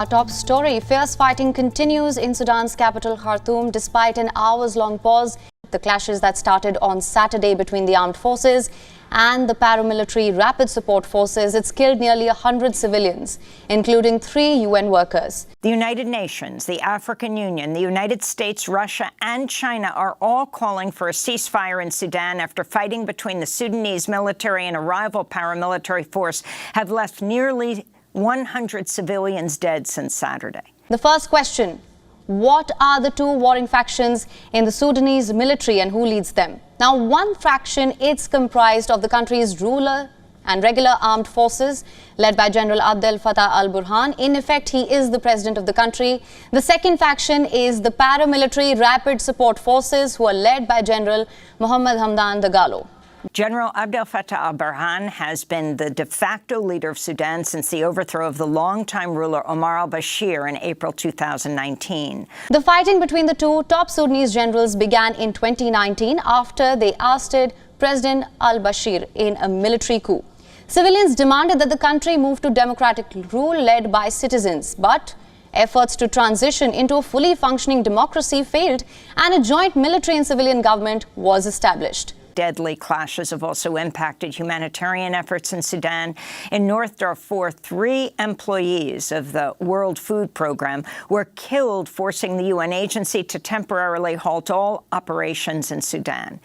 Our top story, fierce fighting continues in Sudan's capital Khartoum despite an hours-long pause. The clashes that started on Saturday between the armed forces and the paramilitary rapid support forces, it's killed nearly 100 civilians, including 3 UN workers. The United Nations, the African Union, the United States, Russia, and China are all calling for a ceasefire in Sudan after fighting between the Sudanese military and a rival paramilitary force have left nearly 100 civilians dead since Saturday. The first question, what are the 2 warring factions in the Sudanese military and who leads them? Now, one faction, it's comprised of the country's ruler and regular armed forces led by General Abdel Fattah al-Burhan. In effect, he is the president of the country. The second faction is the paramilitary rapid support forces who are led by General Mohammed Hamdan Dagalo. General Abdel Fattah al-Burhan has been the de facto leader of Sudan since the overthrow of the longtime ruler Omar al-Bashir in April 2019. The fighting between the 2 top Sudanese generals began in 2019 after they ousted President al-Bashir in a military coup. Civilians demanded that the country move to democratic rule led by citizens, but efforts to transition into a fully functioning democracy failed and a joint military and civilian government was established. Deadly clashes have also impacted humanitarian efforts in Sudan. In North Darfur, 3 employees of the World Food Program were killed, forcing the UN agency to temporarily halt all operations in Sudan.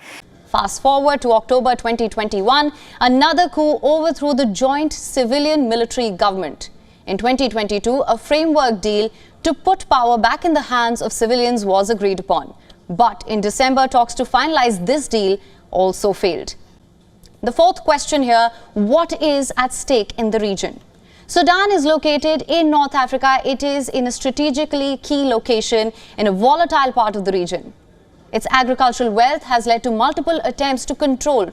Fast forward to October 2021, another coup overthrew the joint civilian-military government. In 2022, a framework deal to put power back in the hands of civilians was agreed upon. But in December, talks to finalize this deal also failed. The fourth question here, what is at stake in the region? Sudan is located in North Africa. It is in a strategically key location in a volatile part of the region. Its agricultural wealth has led to multiple attempts to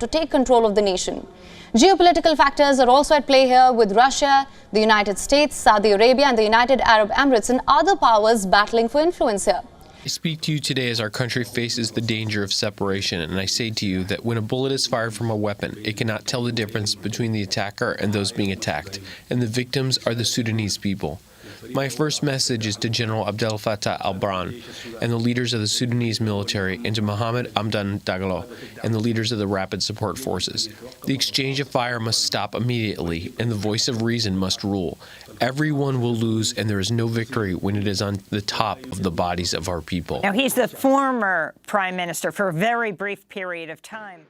take control of the nation. Geopolitical factors are also at play here, with Russia, the United States, Saudi Arabia, and the United Arab Emirates and other powers battling for influence here. I speak to you today as our country faces the danger of separation, and I say to you that when a bullet is fired from a weapon, it cannot tell the difference between the attacker and those being attacked, and the victims are the Sudanese people. My first message is to General Abdel Fattah al-Burhan and the leaders of the Sudanese military, and to Mohammed Hamdan Dagalo and the leaders of the rapid support forces. The exchange of fire must stop immediately, and the voice of reason must rule. Everyone will lose, and there is no victory when it is on the top of the bodies of our people. Now, he's the former prime minister for a very brief period of time.